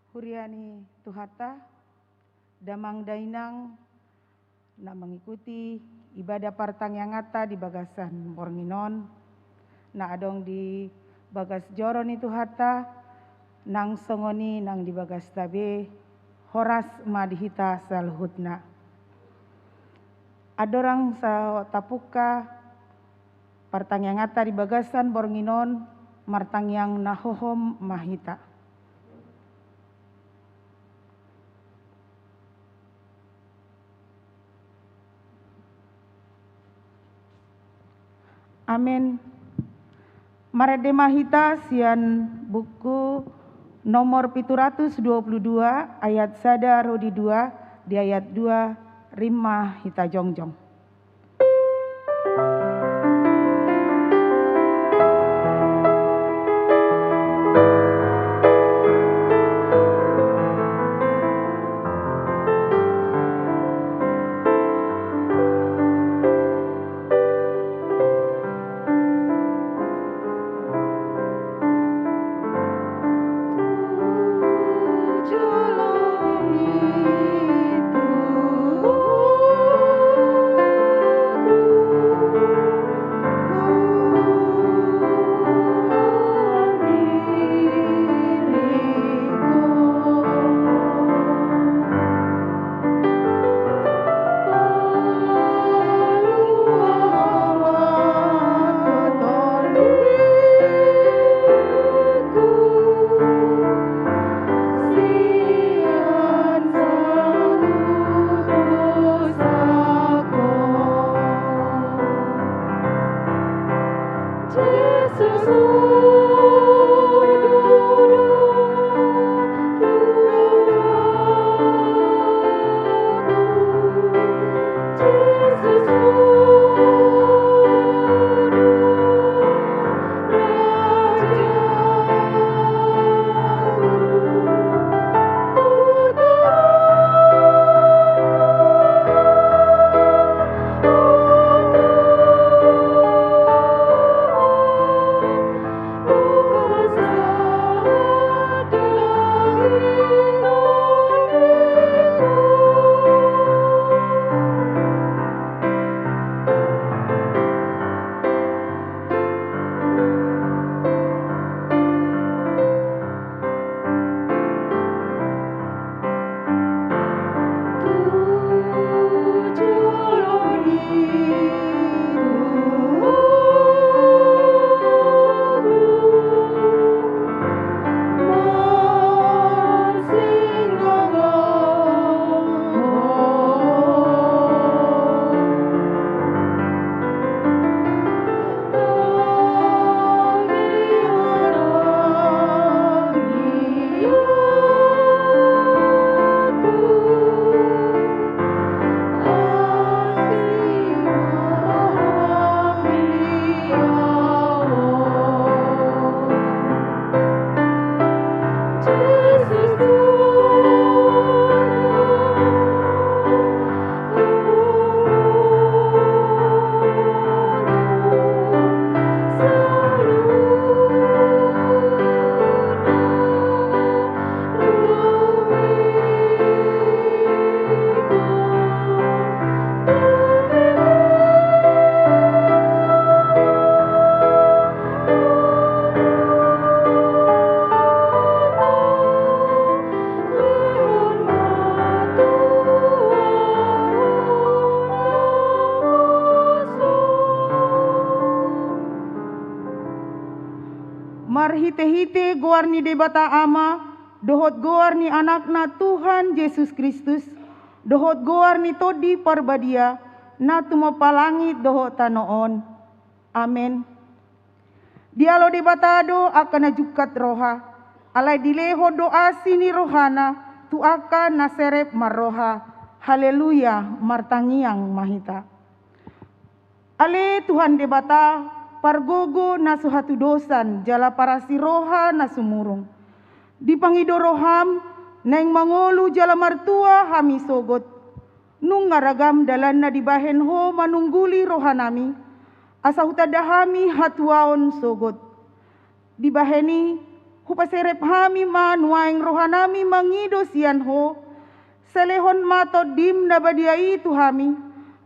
Huriani Tuhata, Damang Dainang, nak mengikuti ibadah partang yang ngata di Bagasan Bornginon, nak adong di Bagas Joron itu Hata, nang songoni nang di Bagas Tabe, Horas Madihita Salhutna. Adorang sa tapuka partang yang ngata di Bagasan Bornginon, martang yang nahohom mahita. Amin. Marede mahita sian buku nomor 722 ayat sada rodi 2 di ayat 2 rimah hita jongjong. Marhite-hite goar ni debata ama, dohot goar ni anakna Tuhan Yesus Kristus, dohot goar ni todi parbadia, na tumapalangit dohot tanoon. Amen. Dialo debatado akan najukat roha, alai dileho doa sini rohana, tu akan naserep marroha. Haleluya, martangiang mahita. Ale Tuhan debata, pargogo na suhatu dosan jala parasi roha na sumurung. Di pangido roham neng mangolu jala martua hami sogot. Nung ngaragam dalan na dibahen ho manungguli rohanami. Asa hutadahami hatuaon sogot. Dibaheni Hupaserep hami ma nuaing rohanami mangido sian ho. Selehon mato dim na badia itu hami.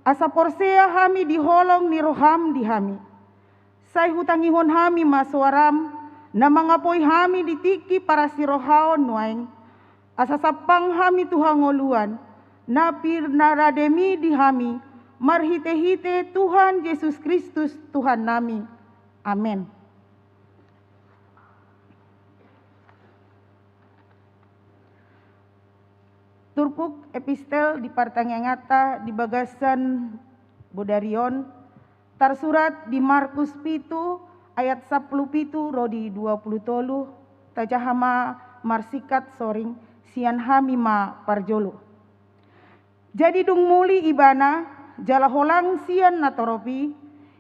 Asa porsea hami diholong ni roham di hami. Sai hutangihon hami ma suaram. Na mangapoi hami ditiki para si rohaon nuaing. Asa sapang hami tuhangoluan. Na pir narademi di hami. Marhite-hite Tuhan Yesus Kristus Tuhan nami. Amin. Turpuk epistel di partangangata di bagasan Bodarion tersurat di Markus pitu ayat 10 pitu rodi 20 tolu tajahama marsikat soring sian hamima parjolo. Jadi dung muli ibana jala holang sian natoropi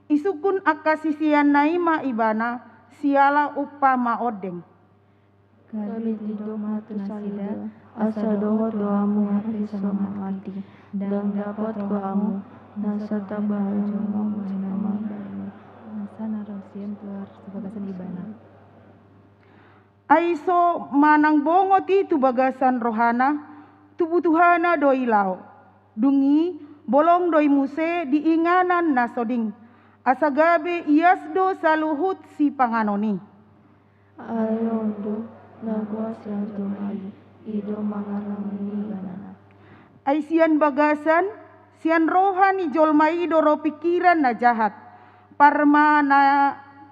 isukun akasi sian naima ibana siala upama odeng. Kali didoma tunasida asa doho doamu hari semangat mati dan dapat kuamu nasa tabahan jomamu nama nasa narasian keluar sebagasan ibana. Aiso manang bongot itu bagasan rohana tubutuhana doi lao dungi bolong doi muse diinganan nasoding asagabe iasdo saluhut si panganoni. Ayondo nagwas yang tumayi ido mangalang ibana. Ai sian bagasan sian rohani jolmai doro pikiran na jahat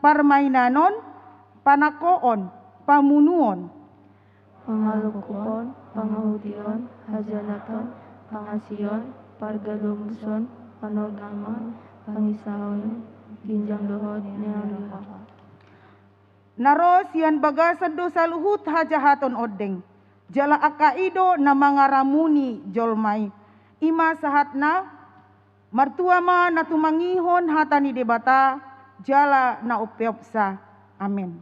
parmainanon panakoon pamunuon Pangalukupon pangahution hajanaton pangasion pargalungson panogaman pangisahon ginjang dohod nyaliha. Naro sian bagasan do saluhut hajahaton odeng jala akaido na mangaramuni jolmai ima sahatna martuama na tumangihon hatani debata jala na upeopsa. Amin.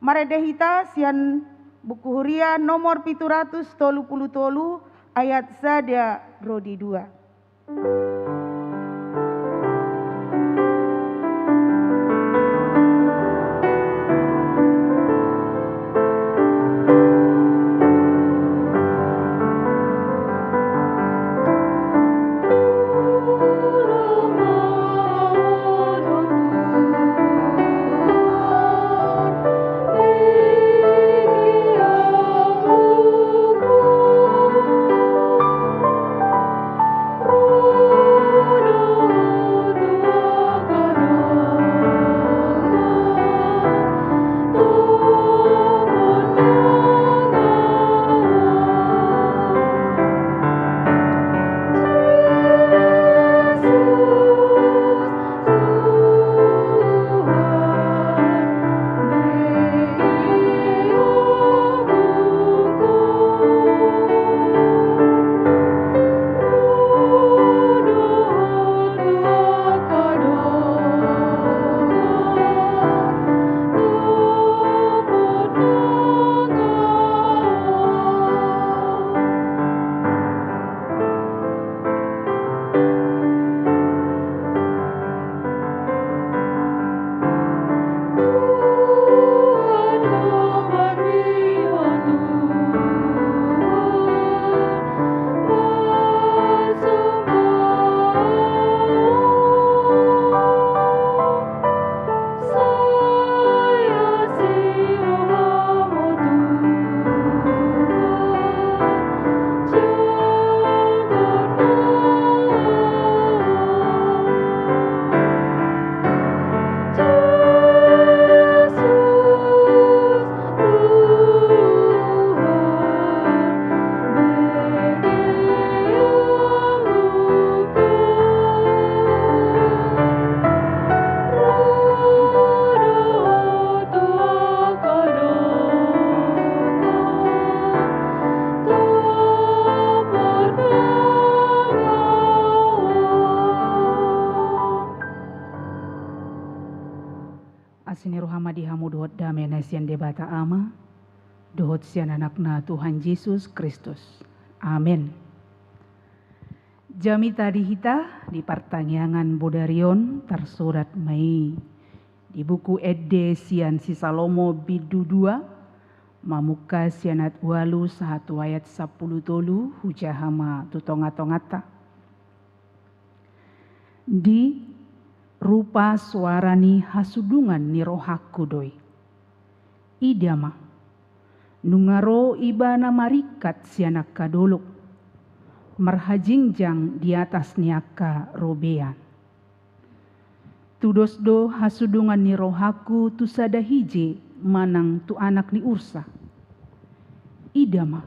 Maredehita sian buku huria nomor 733 ayat sada rodi 2. Asini rohama dihamu dohot damai nasian debata ama dohot sian anakna Tuhan Yesus Kristus. Amin. Jami tadi hita di pertanyaan Bodarion tersurat mai di buku Ede sian si Salomo bidu 2 Mamuka sianat walu satu ayat 10 tolu hujahama tutonga-tongata. Di rupa suarani hasudungan ni rohaku doi. Idama nungaro ibana marikat sianak kadolok. Marhajingjang di atas niaka robean. Tudosdo hasudungan ni rohaku tu sada hije manang tu anak ni ursa. Idama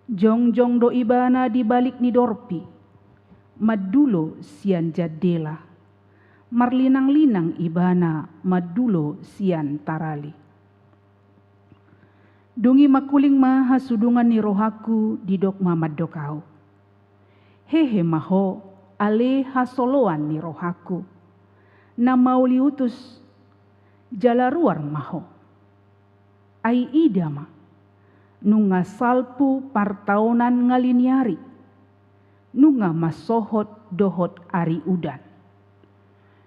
jongjong do ibana di balik ni dorpi. Madulo sian jadela. Marlinang-linang ibana madulo sian tarali. Dungi makuling ma hasudungan ni rohaku di dok mamadokau. Hehe maho ale hasoloan ni rohaku. Na mauli utus jalaruar maho. Ai idama nunga salpu partaunan ngaliniari. Nunga masohot dohot ari udan.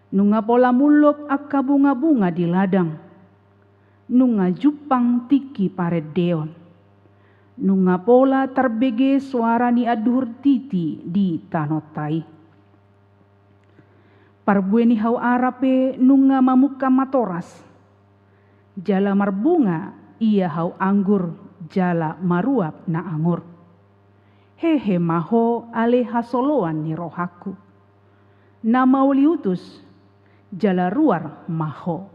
Nunga pola mulop akka bunga-bunga di ladang. Nunga jupang tiki pared deon. Nunga pola terbege suara ni adur titi di tanotai. Parbueni hau arape nunga mamuka matoras. Jala marbunga ia hau anggur jala maruap na anggur. Hehe maho ale hasoloan ni rohaku. Na mauli utus jala ruar maho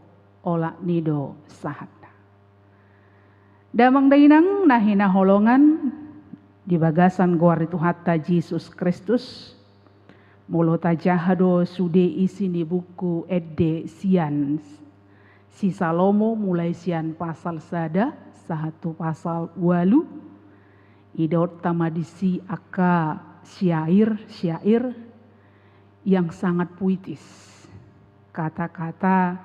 ola nido sahata. Damang dainang nahina holongan di bagasan goar itu hatta Yesus Kristus. Molo tajahado sude isi ni buku edde sian si Salomo mulai sian pasal sada satu pasal walu idot tamadisi aka syair yang sangat puitis, kata-kata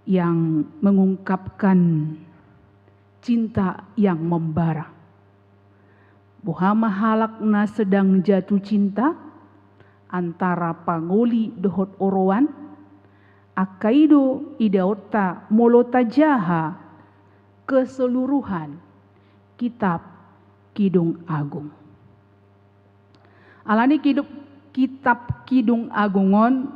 yang mengungkapkan cinta yang membara. Buhama halakna sedang jatuh cinta antara pangoli dohot orowan, akaido idaota molota jaha keseluruhan kitab Kidung Agung. Alani kitab Kidung Agungon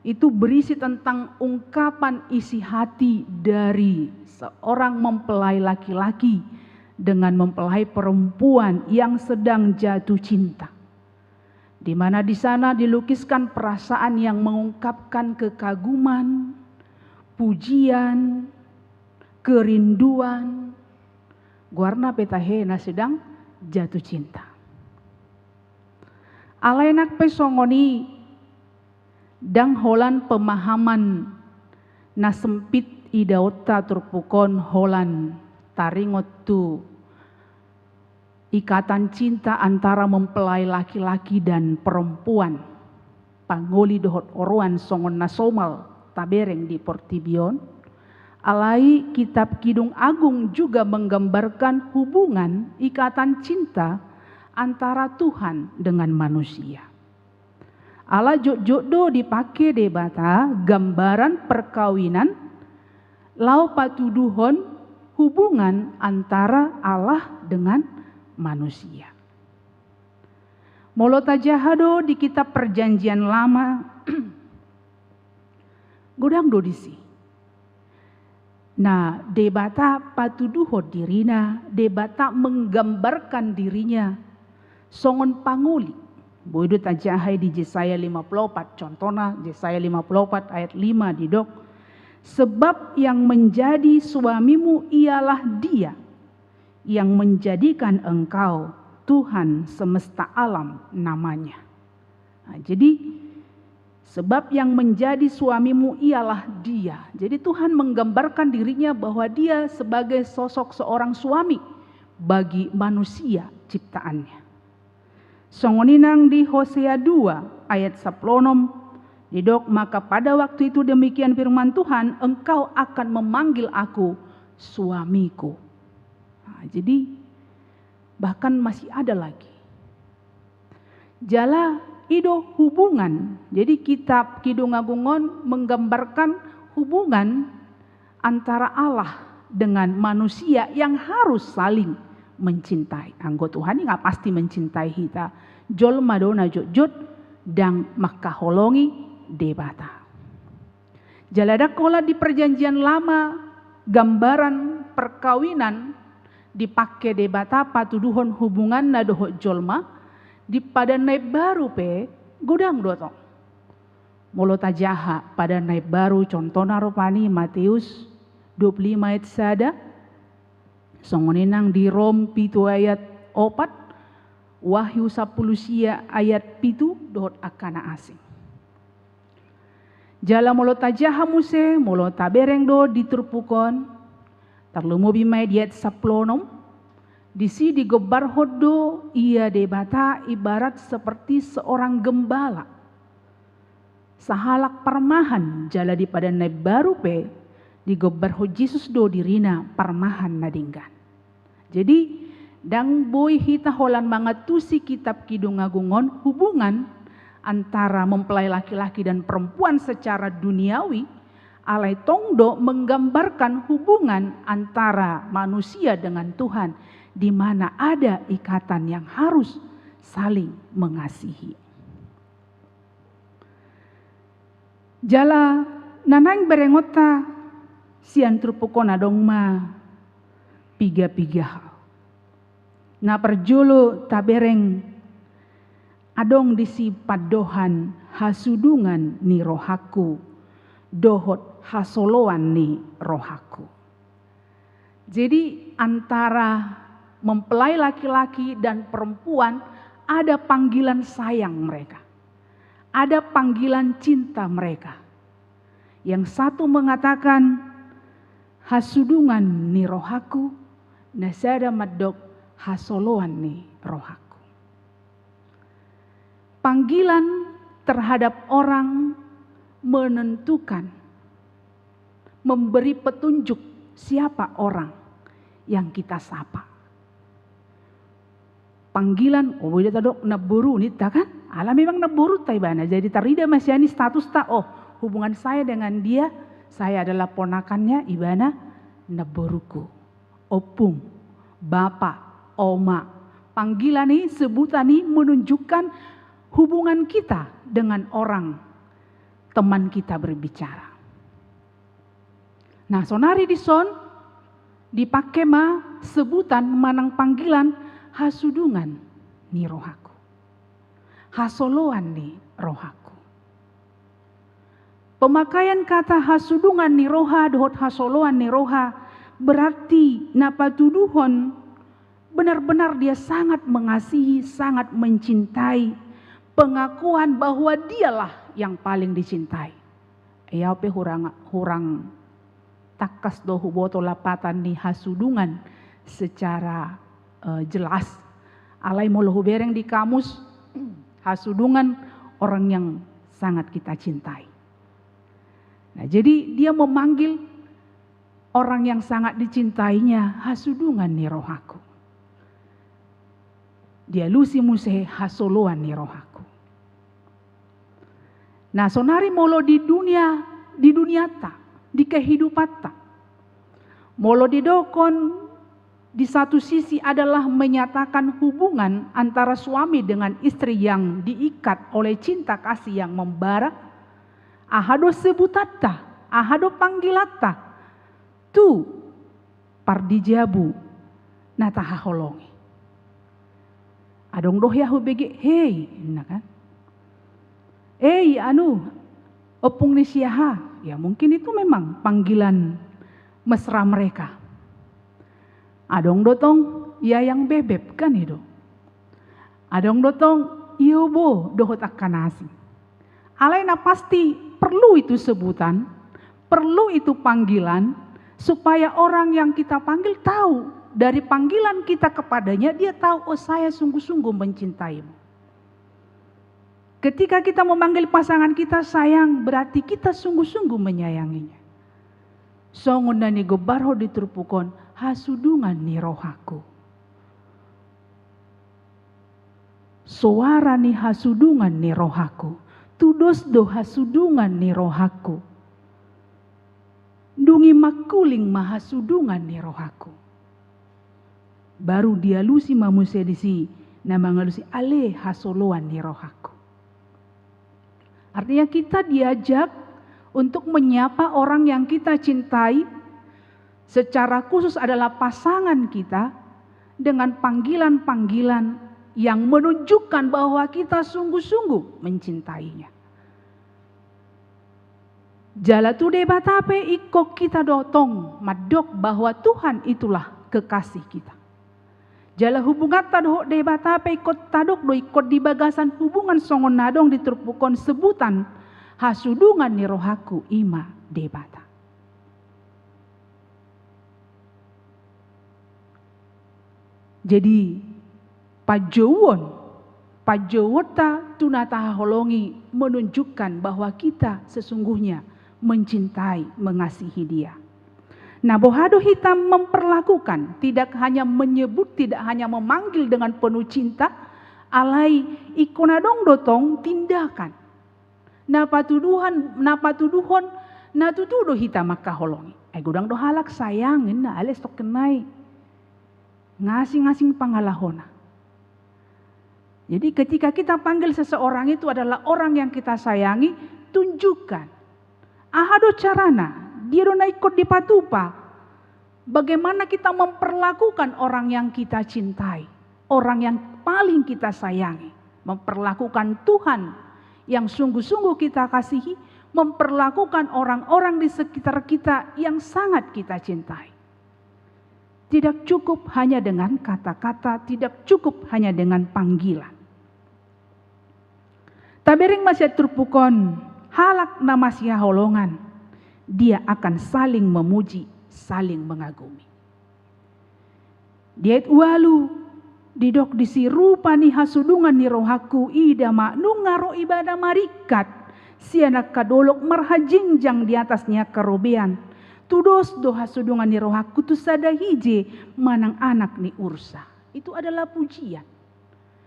itu berisi tentang ungkapan isi hati dari seorang mempelai laki-laki dengan mempelai perempuan yang sedang jatuh cinta. Di mana di sana dilukiskan perasaan yang mengungkapkan kekaguman, pujian, kerinduan. Guarna petahena sedang jatuh cinta. Alainak pesongoni dang holan pemahaman na sempit idaota turpukon holan taringot tu ikatan cinta antara mempelai laki-laki dan perempuan. Pangoli dohot oroan songon nasomal tabereng di Portibion. Alai kitab Kidung Agung juga menggambarkan hubungan ikatan cinta antara Tuhan dengan manusia. Ala jodoh dipakai debata gambaran perkawinan lau patuduhon hubungan antara Allah dengan manusia. Molo tajahado di kitab Perjanjian Lama godang dodisi. Nah, debata patuduho dirina, debata menggambarkan dirinya songon panguli. Boido tajahai di Yesaya 54, contohnya Yesaya 54 ayat 5 didok. Sebab yang menjadi suamimu ialah Dia yang menjadikan engkau Tuhan semesta alam namanya. Nah, jadi sebab yang menjadi suamimu ialah Dia. Jadi Tuhan menggambarkan dirinya bahwa Dia sebagai sosok seorang suami bagi manusia ciptaannya. Songoninang di Hosea 2 ayat 10 didok, maka pada waktu itu demikian firman Tuhan, engkau akan memanggil aku suamiku. Nah, jadi bahkan masih ada lagi. Jala ido hubungan. Jadi kitab Kidung Agungon menggambarkan hubungan antara Allah dengan manusia yang harus saling mencintai. Anggo Tuhan ini nggak pasti mencintai kita. Jol madona jojot dan makaholongi debata. Jalada kola di perjanjian lama gambaran perkawinan dipakai debata patuduhon hubungan nadoho jolma di pada naib baru pe godang dotong. Molo tajaha pada naib baru contohna ropani Matius 25 ayat sada, songoninang di Rom 7 ayat 4, Wahyu 10 ayat 7 dohot akana asing. Jala molo tajaha muse, molo tabereng do diturpukon, terlumu bimai diet saplonom, disi digobar hodo ia debata ibarat seperti seorang gembala. Sahalak parmahan jala di pada naib baru pe, digobar ho Jesus do dirina parmahan nadinggan. Jadi dang boy hita holan mangatusi kitab Kidung Agungon hubungan antara mempelai laki-laki dan perempuan secara duniawi, alai tongdo menggambarkan hubungan antara manusia dengan Tuhan, di mana ada ikatan yang harus saling mengasihi. Jala nanang berengota sian trupukona dong ma piga-piga hal. Na perjolo tabereng adong disi padohan hasudungan ni rohaku, dohot hasoloan ni rohaku. Jadi antara mempelai laki-laki dan perempuan ada panggilan sayang mereka. Ada panggilan cinta mereka. Yang satu mengatakan hasudungan ni rohaku, nasada madok hasoloan ni rohaku. Panggilan terhadap orang menentukan, memberi petunjuk siapa orang yang kita sapa. Panggilan, oh boleh tadok naburu nita kan? Ala memang naburu taibana. Jadi tarida masyani status ta, oh hubungan saya dengan dia, saya adalah ponakannya ibana naburuku. Opung, bapak, oma. Panggilan ini, sebutan ini menunjukkan hubungan kita dengan orang teman kita berbicara. Nah, sonari di son dipakai ma sebutan manang panggilan hasudungan ni rohaku. Hasoloan ni rohaku. Pemakaian kata hasudungan ni roha dohot hasoloan ni roha berarti napatuduhon benar-benar dia sangat mengasihi, sangat mencintai. Pengakuan bahwa dialah yang paling dicintai. Ayape hurang takas dohu boto lapatan ni hasudungan secara jelas. Alai molohu bereng di kamus hasudungan orang yang sangat kita cintai. Nah, jadi dia memanggil orang yang sangat dicintainya hasudungan ni rohaku. Dia lusi muse hasoloan ni rohaku. Nah, sonari molo di dunia ta, di kehidupan ta. Molo di dokon di satu sisi adalah menyatakan hubungan antara suami dengan istri yang diikat oleh cinta kasih yang membara. Ahado sebutatta, ahado panggilatta. Tu pardijabu natahaholongi. Adong doh yahu bege, hei, nah kan? Opung ni siaha. Ya mungkin itu memang panggilan mesra mereka. Adong dotong, ya yang bebek kan itu. Adong dotong, yobo dohot akanasi. Alaina pasti perlu itu sebutan, perlu itu panggilan, supaya orang yang kita panggil tahu dari panggilan kita kepadanya, dia tahu, oh saya sungguh-sungguh mencintaimu. Ketika kita memanggil pasangan kita sayang, berarti kita sungguh-sungguh menyayanginya. Songon dani gobarho diturpukon hasudungan ni rohaku. Suara ni hasudungan ni rohaku. Tudos do hasudungan ni rohaku. Dungi ngimakuling mahasudungan ni rohaku. Baru dia lusi mamusia disi nama ngalusi ale hasoloan ni rohaku. Artinya kita diajak untuk menyapa orang yang kita cintai, secara khusus adalah pasangan kita, dengan panggilan-panggilan yang menunjukkan bahwa kita sungguh-sungguh mencintainya. Jala tu debat apa ikut kita dotong madok bahwa Tuhan itulah kekasih kita. Jala hubungan tadok debat apa ikut tadok do ikut di bagasan hubungan songon nadong diterpukon sebutan hasudungan ni rohaku ima debata. Jadi pajowota tunata holongi menunjukkan bahwa kita sesungguhnya mencintai, mengasihi dia. Nah, bohado hitam memperlakukan, tidak hanya menyebut, tidak hanya memanggil dengan penuh cinta, alai ikonadong dotong tindakan. Napa tuduhon, na tutudo hitam maka holongi. Gudang do halak sayangin na ales tok kenai. Ngasing-ngasing pangalahona. Jadi ketika kita panggil seseorang itu adalah orang yang kita sayangi, tunjukkan. Ahado carana, dia do ikut di patupa. Bagaimana kita memperlakukan orang yang kita cintai, orang yang paling kita sayangi, memperlakukan Tuhan yang sungguh-sungguh kita kasihi, memperlakukan orang-orang di sekitar kita yang sangat kita cintai. Tidak cukup hanya dengan kata-kata, tidak cukup hanya dengan panggilan. Tabering masih terpukon halak nama sia holongan, dia akan saling memuji, saling mengagumi. Diet walu didok disi rupa ni hasudungan ni rohaku ida maknu ngaro ibadah marikat sianak kadolok marhajingjang di atasnya kerobean tudos do hasudungan ni rohaku tu sada hije manang anak ni ursa. Itu adalah pujian.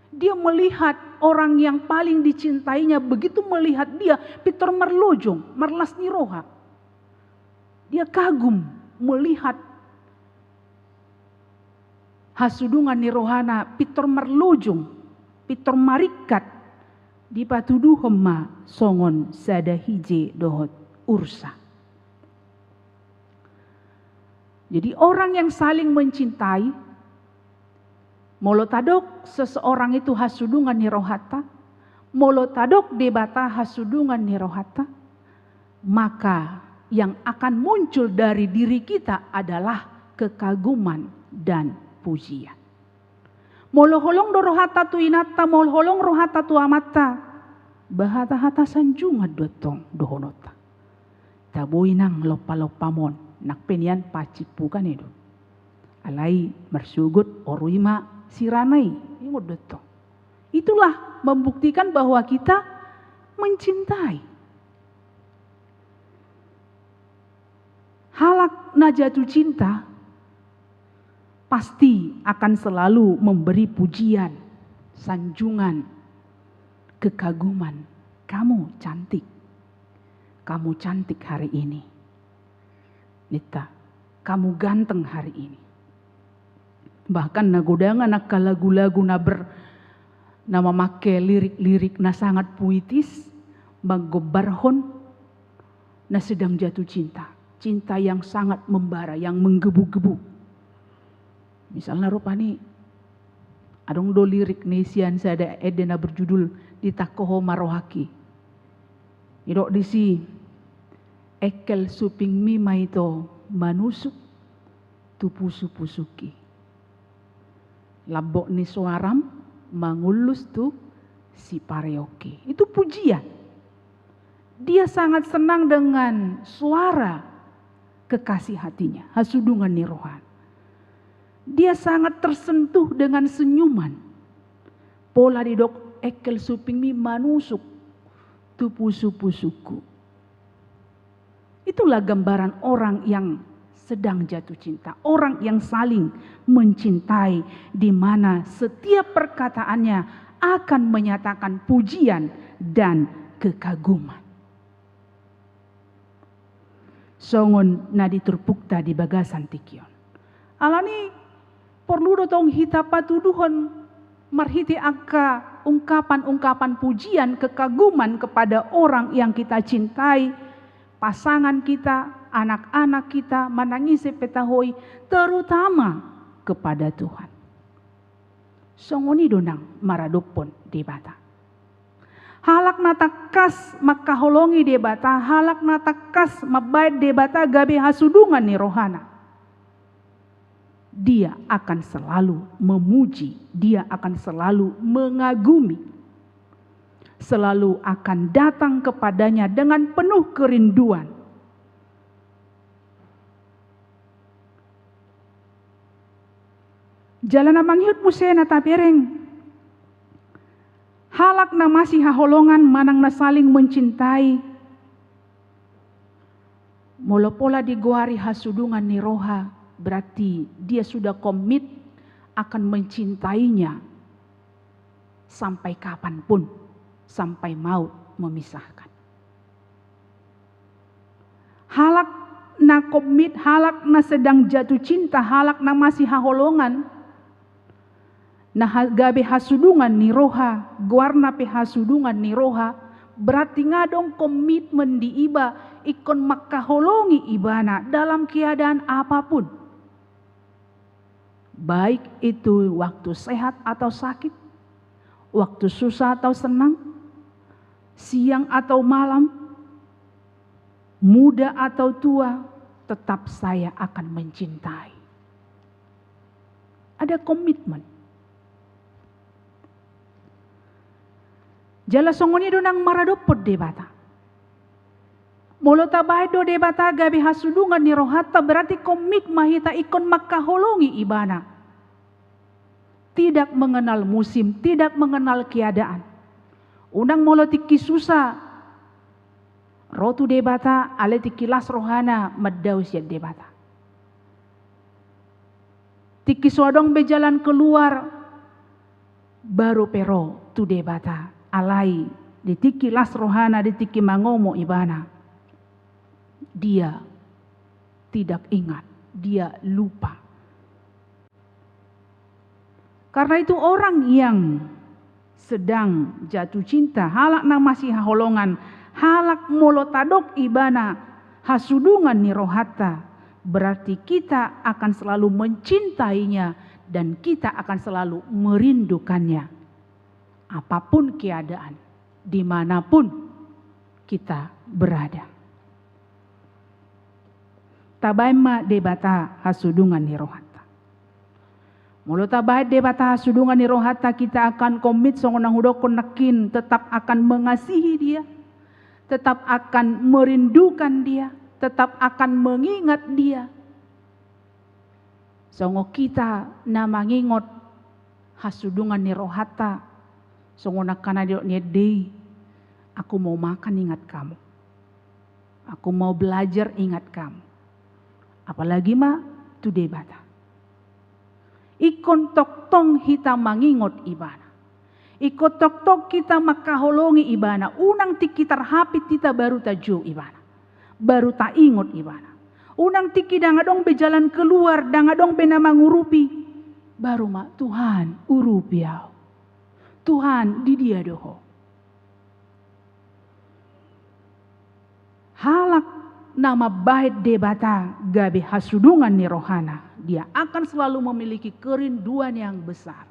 Dia melihat orang yang paling dicintainya, begitu melihat dia, Peter merlojong, merlas ni roha. Dia kagum melihat hasudungan ni rohana, Peter merlojong, Peter marikat, di patuduh hema songon sada hije dohot ursa. Jadi orang yang saling mencintai, molotadok seseorang itu hasudungan ni rohata, molotadok debata hasudungan ni rohata, maka yang akan muncul dari diri kita adalah kekaguman dan pujian. Moloholong do rohata tu inata, moloholong rohata tu amata, bahata-hata sanjungan dotong dohonota. Taboy nang lopa-lopamon, nakpenian pacipukan itu. Alai mersugut oruima siranai, ingod dotong. Itulah membuktikan bahwa kita mencintai. Halak najatu cinta pasti akan selalu memberi pujian, sanjungan, kekaguman. Kamu cantik. Kamu cantik hari ini. Nita, kamu ganteng hari ini. Bahkan nagodangan nak lagu-lagu na nama make lirik-lirik na sangat puitis, maggobarhon na sedang jatuh cinta. Cinta yang sangat membara, yang menggebu-gebu. Misalnya rupani, adong do lirik nesian sada edena berjudul Ditakoho Marohaki. Idok disi, ekel suping mima itu manusuk tupusu-pusuki. Labok ni suaram mangulus tu si pareoki. Itu pujian. Dia sangat senang dengan suara kekasih hatinya, hasudungan ni rohan. Dia sangat tersentuh dengan senyuman. Pola didok ekel suping mi manusuk tupusu-pusuku. Itulah gambaran orang yang sedang jatuh cinta, orang yang saling mencintai, di mana setiap perkataannya akan menyatakan pujian dan kekaguman. songon na diturpukta di bagasan tikion. Alani perlu dotong hita patuduhon marhiti angka ungkapan-ungkapan pujian kekaguman kepada orang yang kita cintai, pasangan kita, anak-anak kita, manangisi petahoi, terutama kepada Tuhan. Songoni donang maradopon di bata. Halak natakas makaholongi di bata, halak natakas mabait di bata gabe hasudungan ni rohana. Dia akan selalu memuji, dia akan selalu mengagumi, selalu akan datang kepadanya dengan penuh kerinduan. Jalan amanghut musena tapereng. Halak na masih haholongan manang na saling mencintai. Molopola digoari hasudungan ni roha, berarti dia sudah komit akan mencintainya sampai kapanpun, sampai maut memisahkan. Halak na komit, halak na sedang jatuh cinta, halak na masih haholongan, nah gabe hasudungan ni roha, guarna pe hasudungan ni roha, berarti ngadong komitmen di iba, ikon makaholongi ibana dalam keadaan apapun. Baik itu waktu sehat atau sakit, waktu susah atau senang, siang atau malam, muda atau tua, tetap saya akan mencintai. Ada komitmen. Jala songoni donang maradopod debata. Molota bae do debata gabi hasudungan ni rohata, berarti komit mahita ikon makaholongi ibana. Tidak mengenal musim, tidak mengenal keadaan. Unang molotiki susah. Rotu debata aletiki las rohana maddaus ya debata. Tiki suadong bejalan keluar baru pero tu debata. Alai ditiki las rohana, ditiki mangomo ibana. Dia tidak ingat, dia lupa. Karena itu orang yang sedang jatuh cinta, halak na masih haholongan, halak molotadok ibana, hasudungan ni rohata, berarti kita akan selalu mencintainya dan kita akan selalu merindukannya. Apapun keadaan, dimanapun kita berada. Tabaima debata hasudungan ni rohata. Mulu tabai debata hasudungan ni rohata, kita akan komit songonang hudokon nakin, tetap akan mengasihi dia, tetap akan merindukan dia, tetap akan mengingat dia. Songo kita na mangingot hasudungan ni rohata. Songo nakana diok nyedei, aku mau makan ingat kamu, aku mau belajar ingat kamu. Apalagi ma tu debata. Ikon tok tong hita mangingot ibana. Ikon tok tok kita makaholongi ibana. Unang tiki tarhapit kita baru tajo ibana. Baru ta ingot ibana. Unang tiki dangadong bejalan keluar, dangadong benamangurupi. Baru ma Tuhan urupi yau. Tuhan di dia doho. Halak nama bait debata gabe hasudungan ni rohana. Dia akan selalu memiliki kerinduan yang besar.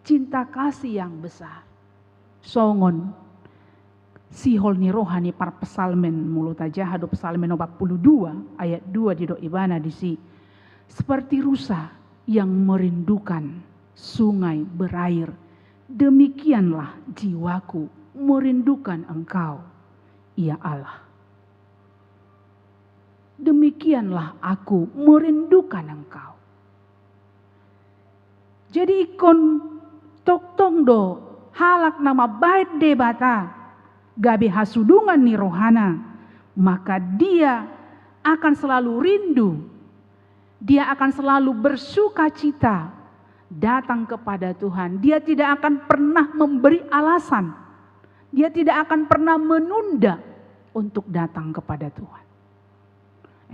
Cinta kasih yang besar. Songon sihol ni rohani par pesalmen mulut aja hado pesalmen 42 ayat 2 di do ibana disi. Seperti rusa yang merindukan sungai berair. Demikianlah jiwaku merindukan Engkau, ya Allah. Demikianlah aku merindukan Engkau. Jadi ikon tok tong do halak nama bait debata gabe hasudungan ni rohana, maka dia akan selalu rindu, dia akan selalu bersuka cita datang kepada Tuhan. Dia tidak akan pernah memberi alasan. Dia tidak akan pernah menunda untuk datang kepada Tuhan.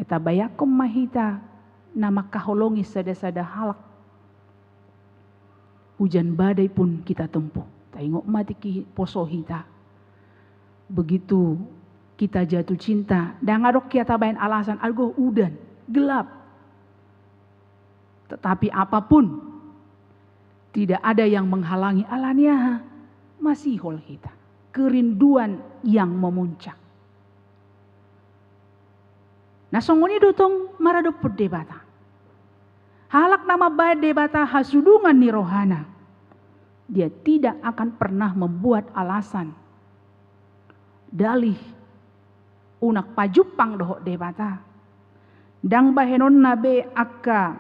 Eta bayakom mahita nama kaholongi sada-sada halak. Hujan badai pun kita tempuh. Tengok mati ki poso hita. Begitu kita jatuh cinta, dan ngadok kita bayan alasan, argo udan, gelap. Tetapi apapun, tidak ada yang menghalangi alania masih hol kita. Kerinduan yang memuncak. Nah songoni dotong marado perdebata. Halak nama baik debata hasudungan ni rohana. Dia tidak akan pernah membuat alasan. Dalih unak pajupang dohok debata. Dang bahenon nabe akka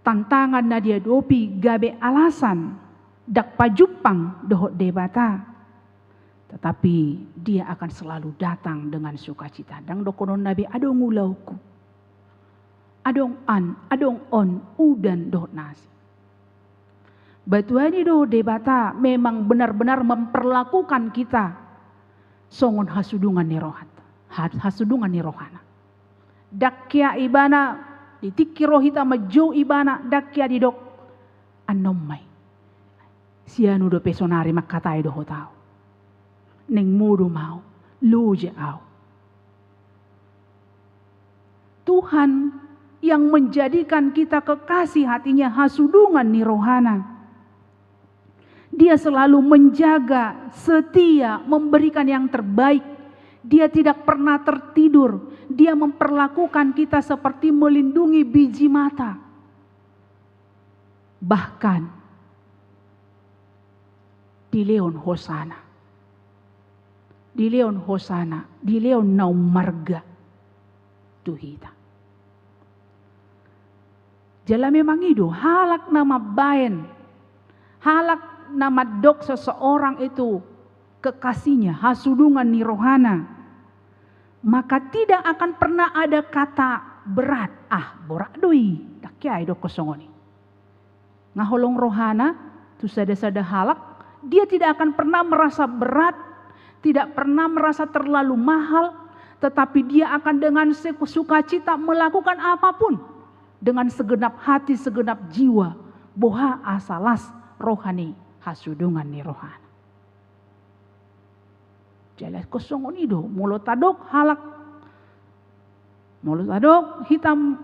tantangan na dia dopi gabe alasan dak pajupang dohok debata. Tetapi dia akan selalu datang dengan sukacita. Dang dokonon nabe adong ulauku. Adong on, udan dohok nasi. Batuani do debata memang benar-benar memperlakukan kita songon hasudungan ni rohana. Hasudungan ni rohana. Dakya ibana ditiki rohita majo ibana dakya didok anomai. Sianu do pesonari makatai do hotao. Neng mudu mau, luje au. Tuhan yang menjadikan kita kekasih hatinya hasudungan ni rohana. Dia selalu menjaga, setia, memberikan yang terbaik. Dia tidak pernah tertidur. Dia memperlakukan kita seperti melindungi biji mata. Bahkan di Leon Hosana. Di Leon Hosana, di Leon Naumarga. Tuhita. Jala memang itu halak nama baen. Halak nama dok seseorang itu kekasihnya, hasudungan ni rohana. Maka tidak akan pernah ada kata berat. Borak doi, dakyai dok kosongoni. Ngaholong rohana, tu sada-sada halak, dia tidak akan pernah merasa berat, tidak pernah merasa terlalu mahal, tetapi dia akan dengan sukacita melakukan apapun. Dengan segenap hati, segenap jiwa, boha asalas rohani, hasudungan ni rohana. Jelas kosong onido, mulut tadok halak. Mulut tadok hitam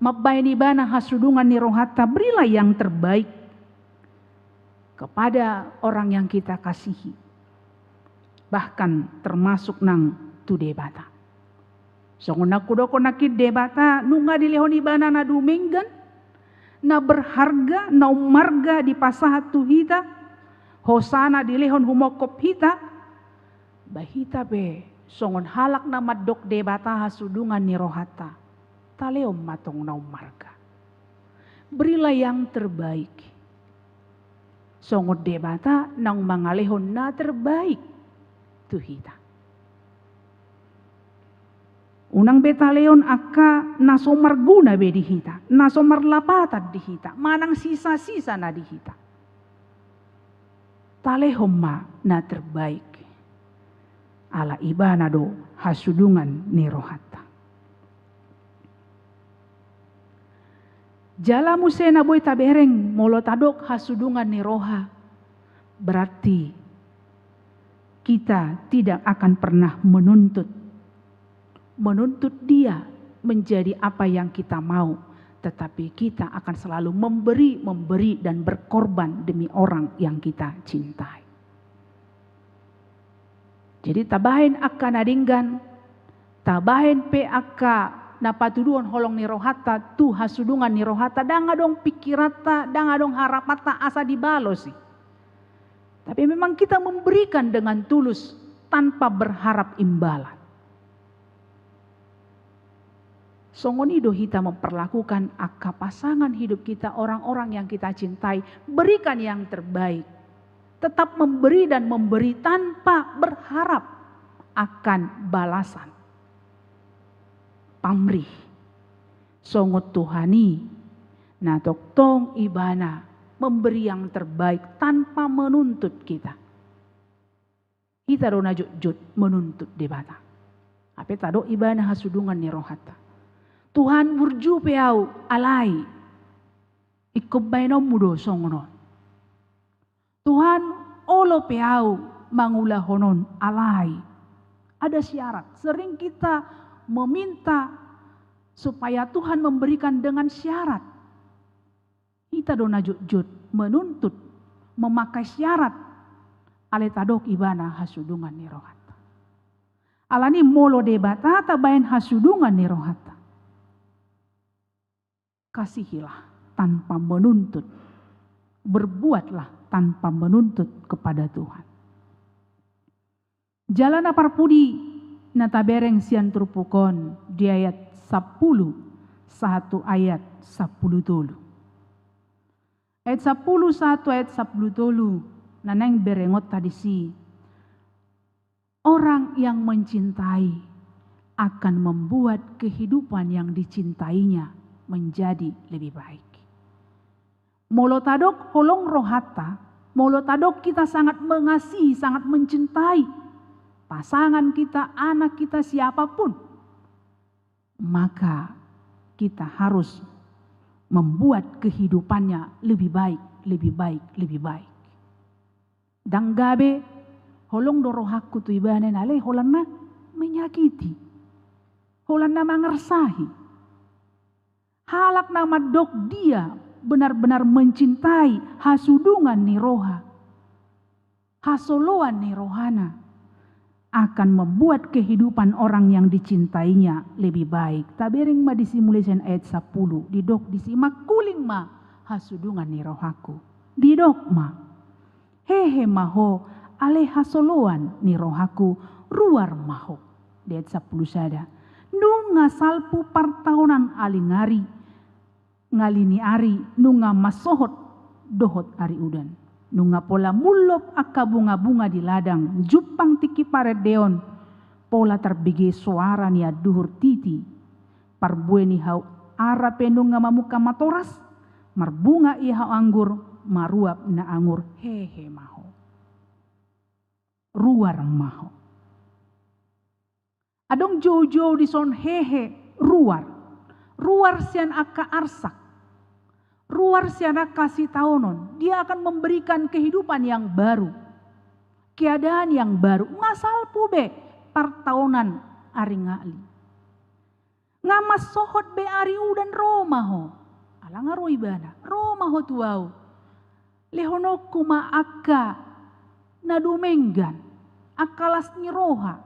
mabaini bana hasudungan ni rohata, berilah yang terbaik kepada orang yang kita kasihi. Bahkan termasuk nang tu debata. Songon aku doko nakid debata nunga dilehon ibana na duminggan na berharga na umarga di pasahat tu hita hosana dilehon humokop hita bahita be songon halak na madok debata hasudungan ni rohata taleom matong na umarga. Berilah yang terbaik. Songon debata nang mangalehon na terbaik tu hita. Unang betaleon akka nasomar guna be dihita, nasomar lapatad dihita, manang sisa-sisa na dihita. Talehomma na terbaik. Ala ibana do hasudungan ni rohata. Jala musena boy tabereng molotadok hasudungan ni roha. Berarti kita tidak akan pernah menuntut dia menjadi apa yang kita mau, tetapi kita akan selalu memberi dan berkorban demi orang yang kita cintai. Jadi tabahin akan nadinggan, tabahin pe akka napatuduan holong ni rohata tu hasudungan ni rohata danga dong pikirata, danga dong harapata asa dibalo sih. Tapi memang kita memberikan dengan tulus tanpa berharap imbalan. Songonido kita memperlakukan akka pasangan hidup kita, orang-orang yang kita cintai, berikan yang terbaik. Tetap memberi dan memberi tanpa berharap akan balasan. Pamrih, songot Tuhani, na toktong ibana, memberi yang terbaik tanpa menuntut kita. Kita rona jut menuntut debata. Ape tado ibana hasudungan ni rohata. Tuhan burju peau alai. Ikobainom mudo songono. Tuhan olo peau mangulah honon alai. Ada syarat. Sering kita meminta supaya Tuhan memberikan dengan syarat. Kita dona jut menuntut, memakai syarat. Ale tadok ibana hasudungan ni rohata. Alani molo debata tabain hasudungan ni rohata. Kasihilah tanpa menuntut. Berbuatlah tanpa menuntut kepada Tuhan. Jalan aparpudi natabereng sian turpukon di ayat 10, 1 ayat 10 tolu. Ayat 10, 1 ayat 10 tolu. Naneng berengot tadi si. Orang yang mencintai akan membuat kehidupan yang dicintainya menjadi lebih baik. Molotadok holong rohata, molotadok kita sangat mengasihi, sangat mencintai pasangan kita, anak kita, siapapun. Maka kita harus membuat kehidupannya lebih baik, lebih baik, lebih baik. Dan gabe holong dorohaku tu ibanen ale holanna menyakiti. Holanna mangersahi. Halak nama dok dia benar-benar mencintai hasudungan ni roha. Hasoloan ni rohana akan membuat kehidupan orang yang dicintainya lebih baik. Tabering ma disimulation ayat 10. Didok disimak kuling ma hasudungan ni rohaku. Didok ma. Hehe maho ale hasoloan ni rohaku ruar maho. Di ayat 10 sada. Nunga salpu partahunan alingari. Ngalini ari nunga masohot dohot ari udan. Nunga pola mulop akka bunga-bunga di ladang. Jupang tiki paredeon. Pola terbigi suara nia duhur titi. Parbue ni hau arape nunga mamuka matoras. Marbunga iha anggur. Maruap na anggur hehe maho. Ruar maho. Adong jojo di son hehe ruar. Ruar sian akka arsak. Ruar sian akka si taonon. Dia akan memberikan kehidupan yang baru. Keadaan yang baru. Ngasal pube partaonan ari ngali. Ngamas sohot be ari udan romaho. Alang aro ibana. Romaho tuau. Lehono kuma akka nadumenggan. Akalas ni roha.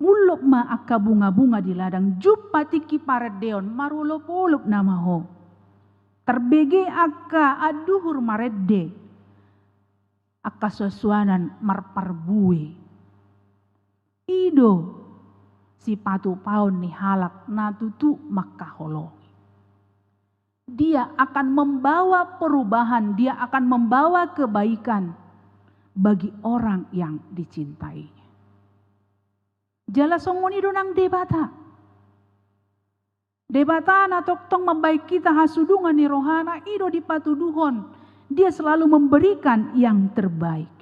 Mulok ma akka bunga-bunga di ladang. Jupa tiki paredeon marulop-ulop nama ho. Terbege akka aduhur maredde. Akka sesuanan marparbue. Ido si patu paun ni halak natutu makaholongi. Dia akan membawa perubahan. Dia akan membawa kebaikan bagi orang yang dicintainya. Jala songoni donang debata. Debata na toktong membaik kita hasudungan ni rohana ido di patuduhon. Dia selalu memberikan yang terbaik.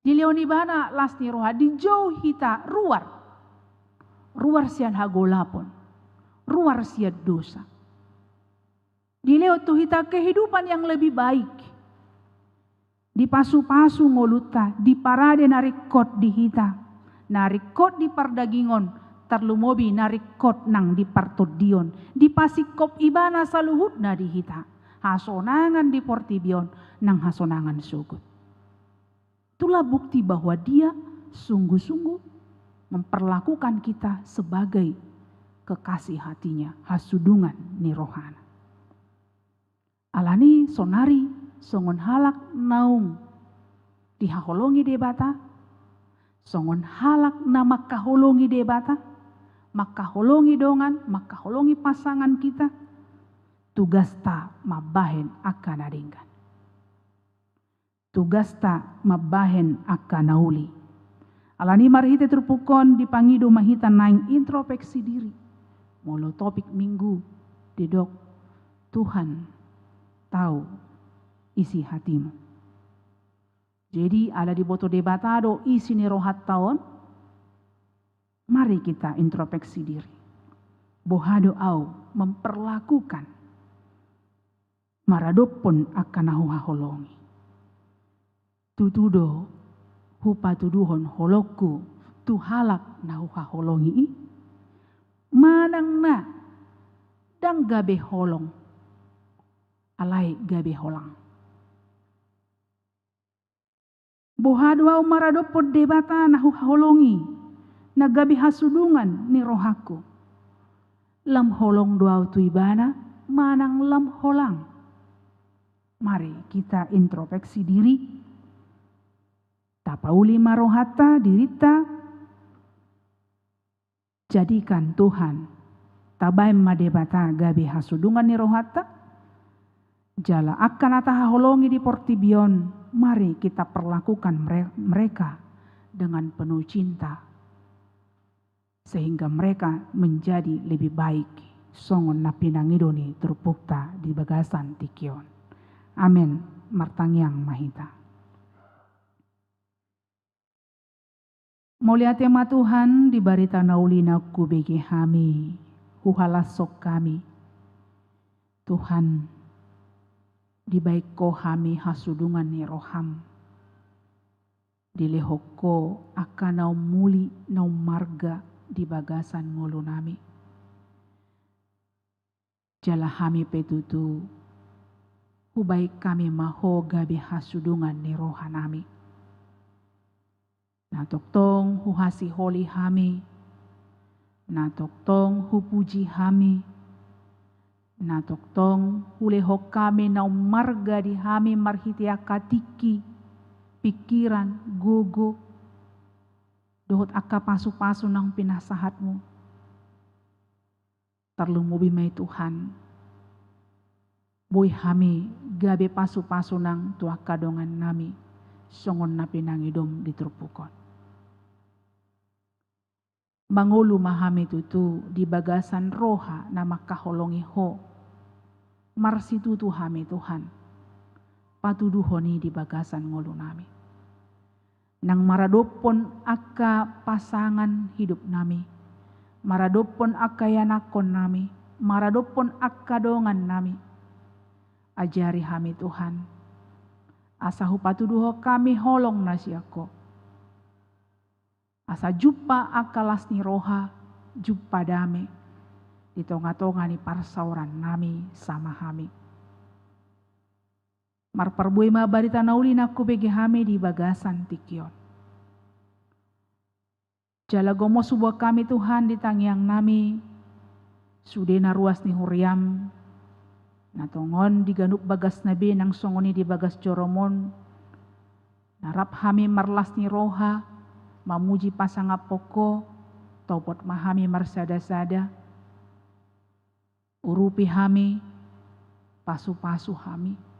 Di leoni bana las ni roha di jauh hita ruar. Ruar sian hagolapon. Ruar sian dosa. Di leo tu hita kehidupan yang lebih baik. Di pasu-pasu ngoluta, di parade narikot di hita, narikot di pardagingon, terlumobi narikot nang di partodion, di pasikop ibana saluhut na di hita, hasonangan di portibion, nang hasonangan sugut. Itulah bukti bahwa dia sungguh-sungguh memperlakukan kita sebagai kekasih hatinya, hasudungan ni rohana. Alani sonari, songon halak naung dihaholongi debata, songon halak na makaholongi debata, makaholongi dongan, makaholongi pasangan kita, tugas ta mabahen akan adingkan. Tugas ta mabahen akan nauli. Alani marhite terpukon dipangido mahita naing introspeksi diri. Molo topik minggu didok Tuhan tahu isi hatimu. Jadi ada di boto debatado isi ni rohat taon Mari kita introspeksi diri. Bohado au memperlakukan maradopon akan nahu haholongi. Tutudo hupatuduhon holoku tuhalak nahu haholongi. Manang na dang gabe holong alai gabe holang. Bohado au maradopon debata nahu haholongi na gabe hasudungan ni rohaku. Lam holong doau tuibana manang lam holang. Mari kita introspeksi diri. Tapauli marohata dirita. Jadikan Tuhan tabai madebata gabe hasudungan ni rohata. Jala akan ata holongi di portibion. Mari kita perlakukan mereka dengan penuh cinta. Sehingga mereka menjadi lebih baik. Songon napinangidoni terpukta di bagasan tikion. Amin. Martangyang mahita. Mulia tema Tuhan di barita naulina ku bagi kami. Huhalasok kami. Tuhan. Di baik ko kami hasudungan ni roham. Dilehoko akan naum muli naum marga. Di bagasan ngulu nami. Jala kami petutu. Hubaik kami maho gabi hasudungan ni roha nami. Natoktong huhasi holi kami. Natoktong hupuji kami. Natoktong hulehok kami na marga di kami marhitia katiki. Pikiran, gogo. Dohot akka pasu-pasu ng pinasahatmu. Terlumubi may Tuhan. Boy kami gabi pasu-pasu ng tuak kadongan nami. Songon na pinangidom ditrupukon. Mangulu mahami tutu di bagasan roha na makaholongi ho. Marsitutu kami Tuhan. Patuduhoni di bagasan ngulu nami. Nang maradopon aka pasangan hidup nami. Maradopon aka yanakon nami. Maradopon aka dongan nami. Ajari kami Tuhan. Asa hupatuduho kami holong nasyako. Asa jupa akalas ni roha. Jupa dame. Di tonga-tonga ni parsauran nami sama kami. Marparbuay mabarita naulin ako bagi kami di bagasan tikion. Jalagomo subuh kami Tuhan di tangyang nami. Sude na ruas ni huriam. Natongon di ganuk bagas nabi nang songoni di bagas joromon. Narap kami marlas ni roha. Mamuji pasangapoko. Topot mahami marsada-sada. Urupi kami. Pasu-pasu kami.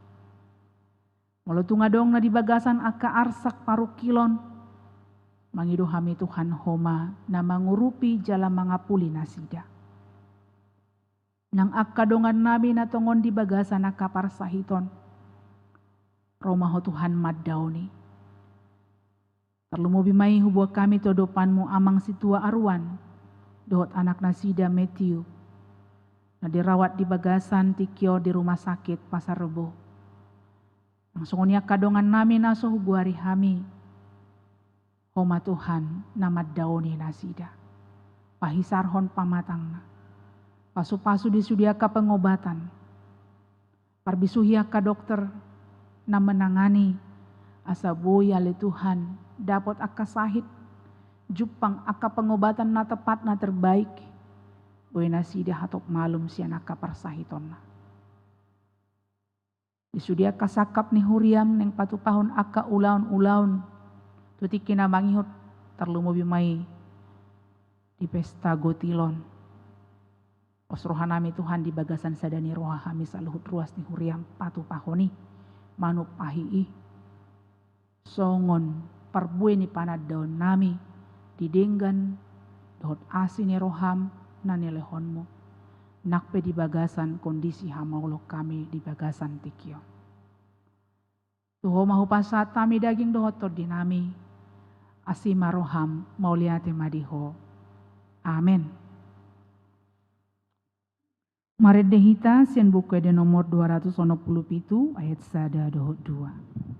Walau tungadong na di bagasan aka arsak parukilon. Mangido kami Tuhan homa na mangurupi jala mga puli nasida. Nang akadongan nabi na tongon di bagasan aka parsahiton. Romaho Tuhan maddaoni. Terlumubi mai hubuah kami todopanmu amang situa aruan. Dohot anak nasida Matthew. Na dirawat di bagasan tikyo di rumah sakit Pasar Rebo. Langsung niya kadongan namin na so hubuari kami. Homa Tuhan namad daw ni nasida. Pahisarhon pamatang na. Pasu-pasu disudia ka pengobatan. Parbisuhiya ka dokter na menangani. Asa boya le Tuhan dapat akasahit. Jupang aka pengobatan na tepat na terbaik. Boy nasida hatop malum siya nakaparsahiton na. Disudia kasakap ni huriam neng patupahon aka ulaun-ulaun. Tuti kinamangihot terlumubi mai di pesta gotilon. Osrohan nami Tuhan di bagasan sadani roha kami saluhut ruas ni huriam patupahoni. Manuk pahii. Songon parbuai ni panad daun nami. Didenggan dohot asin ni roham nanilehonmu. Nakpe di bagasan kondisi hamaulok kami di bagasan tikyo. Tuho mahupasat kami daging dohotor dinami. Asima roham mauliate madiho. Amin. Mari dehita sian buku de nomor 267 ayat 1 dohot 2.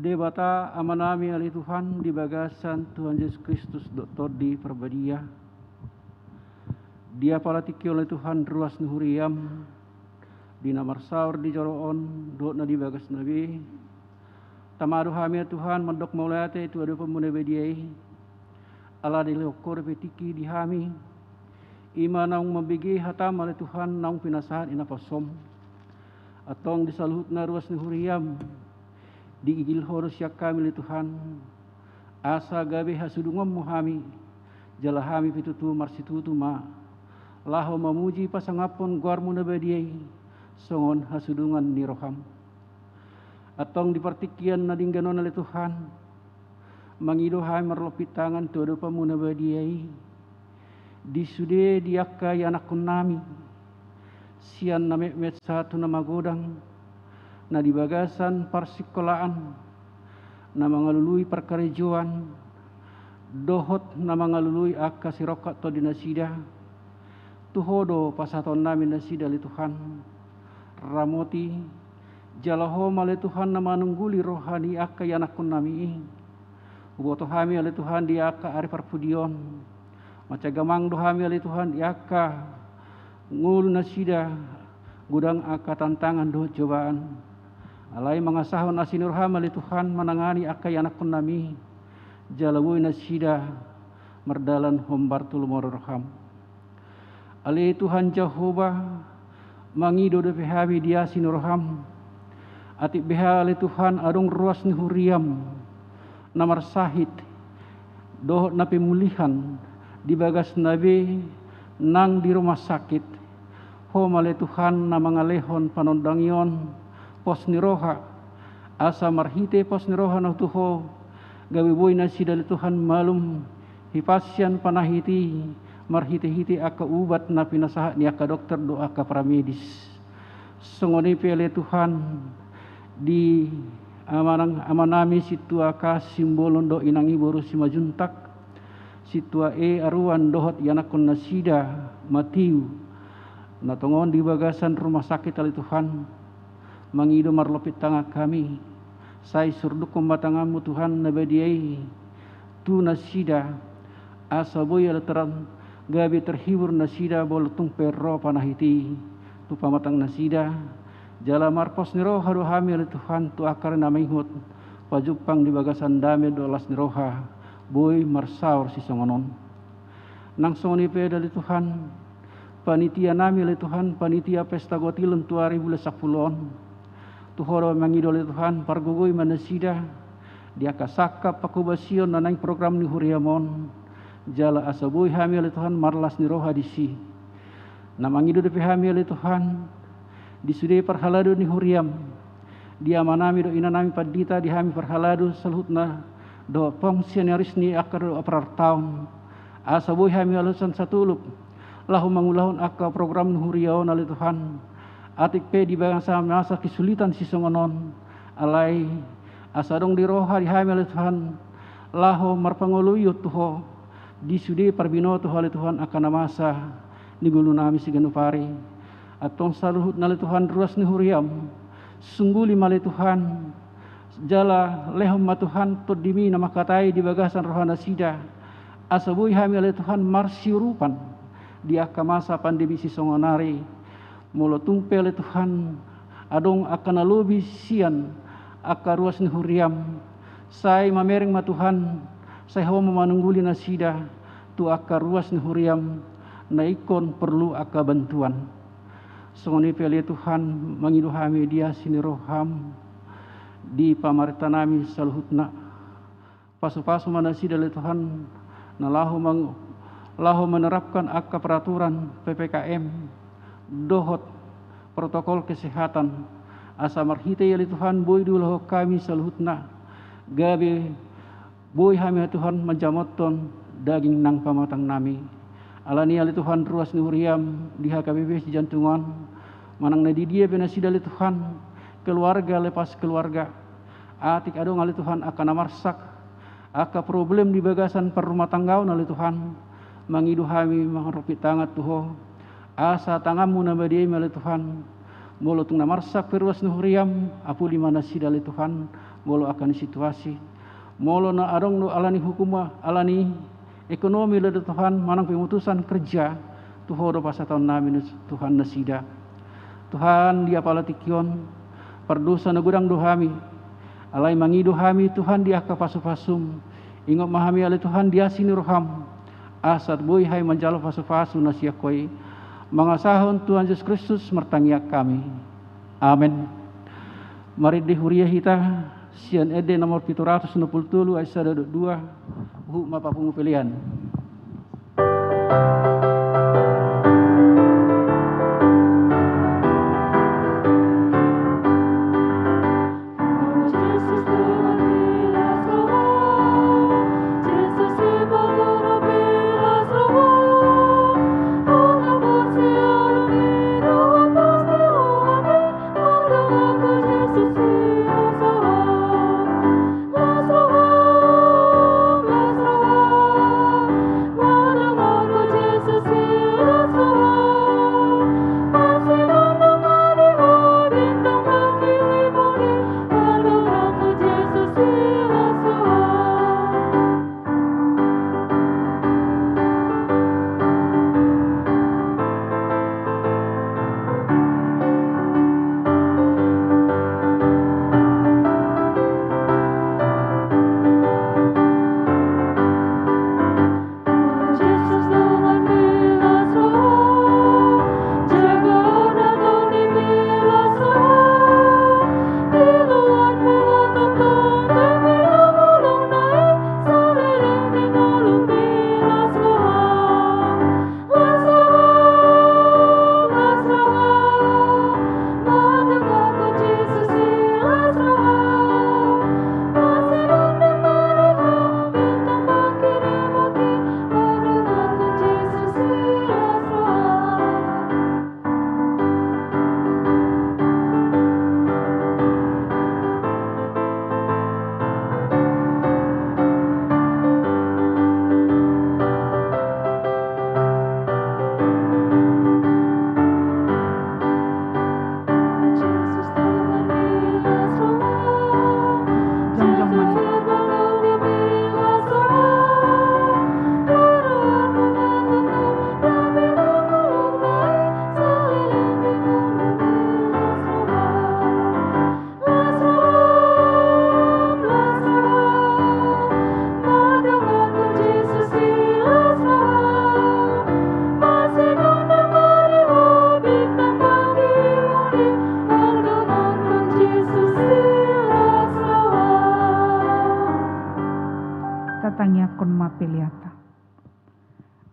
Debata amanami ali Tuhan di bagasan Tuhan Yesus Kristus doktor di perbadia. Dia palatiki oleh Tuhan ruas nuhuriam di namar saur di joroon dok na di bagas nabi. Tamadu hamia Tuhan mendok maulate itu ada pemune bediai. Ala di lekor petiki di hami. Ima naung membigi hatam oleh Tuhan naung pinasahan ina pasom. Atong disaluhut na ruas nuhuriam. Di igil horus yak kami li Tuhan asa gabe hasudungom muhami jalahami pitutu marsitutu ma laho mamuji pasangapon guarmu nabadiai songon hasudungan ni roham atong dipartikian na dingganon li Tuhan mangido hai marlopit tangan todo pamu nabadiai disude diakka yanakun nami sian na met satu na magodang na di bagasan persikolaan na mangalului perkarejuan dohot na mangalului akka sirokat to dinasida tuhodo pasaton namin nasida li Tuhan ramoti jalaho male Tuhan na manungguli rohani akka yanakun nami uboto hami ali Tuhan di akka ari parpudion maca gamang do hami ali Tuhan di akka ngul nasida gudang akka tantangan do cobaan alai mangasahon asinurham ali Tuhan manangani akai anakun nami jalawui nasida merdalan hombartul mororham ali Tuhan Jehovah mangido de pehawi dia sinurham ati beha ali Tuhan adung ruas nihuriam namar sahid doh na pemulihan di bagas nabi nang di rumah sakit hom ali Tuhan na mangalehon panondangion pos niroha asa marhite pos niroha na tuho gawi boy na sida li Tuhan malum hipasyan panahiti marhite-hite aka ubat na pinasaha ni aka dokter do aka paramedis songoni pele Tuhan di amanami situa ka simbolon do inang iboru si majuntak situa aruan dohot yanakon nasida matiu natongon di bagasan rumah sakit ali Tuhan mangido marlopit tanga kami sai surdukum matangamu Tuhan nabadiai tu nasida asaboy alateran gabi terhibur nasida bolutung perro panahiti tu pamatang nasida jala marpos niro haru hamil Tuhan tu akar namihut pajupang di bagasan dame dolas niroha boy marsaur si songonon nang songoni peda li Tuhan panitia nami li Tuhan panitia pesta gotilun 2010 tuhoro mangidol Tuhan pargugui manasida dia kasaka pakubasion nanang program ni huriamon jala asabui hamil Tuhan marlas ni roha disi namangido de hamil Tuhan disude parhalado ni huriam dia manami do inanami padita di hami perhaladu salhutna do fungsionaris ni akar operar tahun asa boy hami alusan satuluk lahu mangulahun akka program nuhuriau nali Tuhan atik pe di bangsa masa kesulitan si songonon alai asa dong di roha di hami ali Tuhan lahu marpangoluyut tuho di sudi parbino tuho ali Tuhan akan masa ni gulu nami siganupari atong saluhut nali Tuhan ruas nuhuriam sungguli mali Tuhan jala lehom ma Tuhan todimi nama katai di bagasan rohana sida asabui hami oleh Tuhan marsiurupan di akka masa pandemi si songonari mulo tumpe oleh Tuhan adong akan alobi sian akka ruas ni huriam sai mamereng ma Tuhan sai hawa memanungguli na sida tu akka ruas ni huriam na ikon perlu akka bantuan songoni pele Tuhan mangidu hami dia sini roham di pamarita nami saluhutna pasu-pasu manasi dari Tuhan na lahu menerapkan akka peraturan PPKM dohot protokol kesehatan asa marhite ya Tuhan boy dulu kami saluhutna gabe boy hami Tuhan menjamoton daging nang pamatang nami alani ya Tuhan ruas nuriam di HKBP si jantungan manang na di dia benasi dari Tuhan keluarga lepas keluarga atik adong ali Tuhan akan amarsak aka problem di bagasan perumah tanggau nali Tuhan mangidu hami mangrupi tangat tuho asa tangamu nama dia mali Tuhan bolo tung namarsak perwas nuhriam apu di mana si dali Tuhan bolo akan situasi molo na adong no alani hukuma alani ekonomi le Tuhan manang pemutusan kerja tuho do pasatahun nami Tuhan nasida Tuhan dia palatikion perdosa na gudang dohami alai mangidu hami Tuhan dia ka pasu-pasum ingot mahami alai Tuhan dia sini roham asat boy hai manjalo pasu-pasu nasia koi mangasahon Tuhan Yesus Kristus mertangiak kami amin. Mari di huria kita sian ede nomor 767 ayat 2 hu mapapungu pilihan.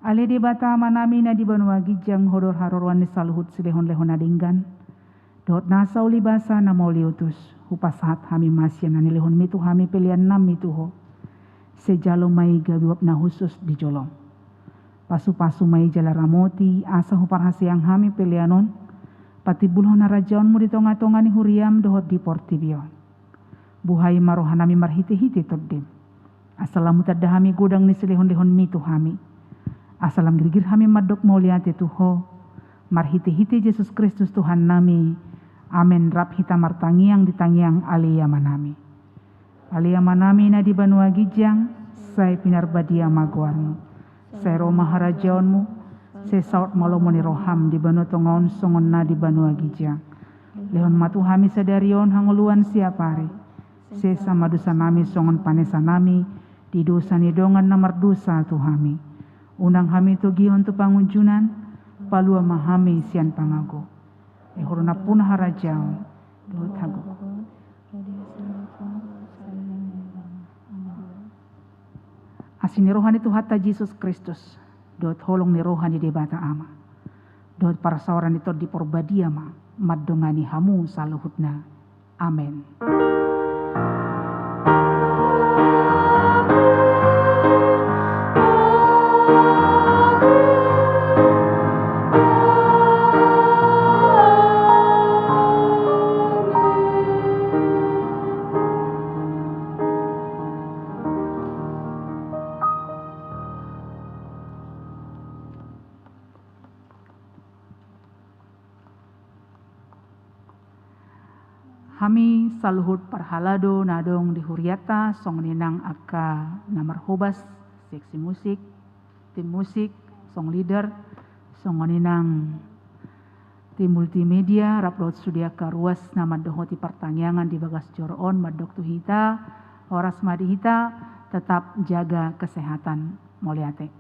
Ale di bata manami na di banua gijang hodor harorwan ni saluhut silehon lehon adinggan. Dot nasa uli basa na mauliutus. hupasahat hami masya nani lehon mitu hami pilihan nam mitu ho. Sejalo mai gabiwap na khusus di jolong. Pasu-pasu mai jala ramoti asa huparhasiang hami pilihanon. Pati bulho na rajaonmu di tonga-tonga ni huriam dohot di portibion. Buhay marohanami marhiti-hiti toddim. Asalam tadda hami gudang ni selehon-lehon mitu hami. Asalam girgir hami madok mauliate tuho. Marhiti-hiti Yesus Kristus Tuhan nami. Amen rap hita martangiang ditangiang alia manami. Alia manami na di banua gijang. Say pinarbadia maguarmu. Say roma harajaonmu. Say saut malomoni roham di banu tongon songon na di banua gijang. Lehon matu hami sadarion hanguluan siapare. Say sama dosa nami songon panesa nami. Di dosa ni dongan namar dosa tuhami. Unang hami to gihon tu pangunjunan. Palua mahami sian pangago. Ehorona pun harajao. Dohot hago. Asini rohani Tuhan ta Yesus Kristus. Dohot holong ni rohani debata ama. Dohot para sauran itu di porbadia ma. Maddongani hamu saluhutna. Amen. Hami saluhut parhalado nadong di huriata song ninang aka namar hobas seksi musik, tim musik, song leader, song ninang tim multimedia raplot sudia karuas nama dohoti pertanyaan di bagas joroon madok tuhita horas madihita tetap jaga kesehatan moliate.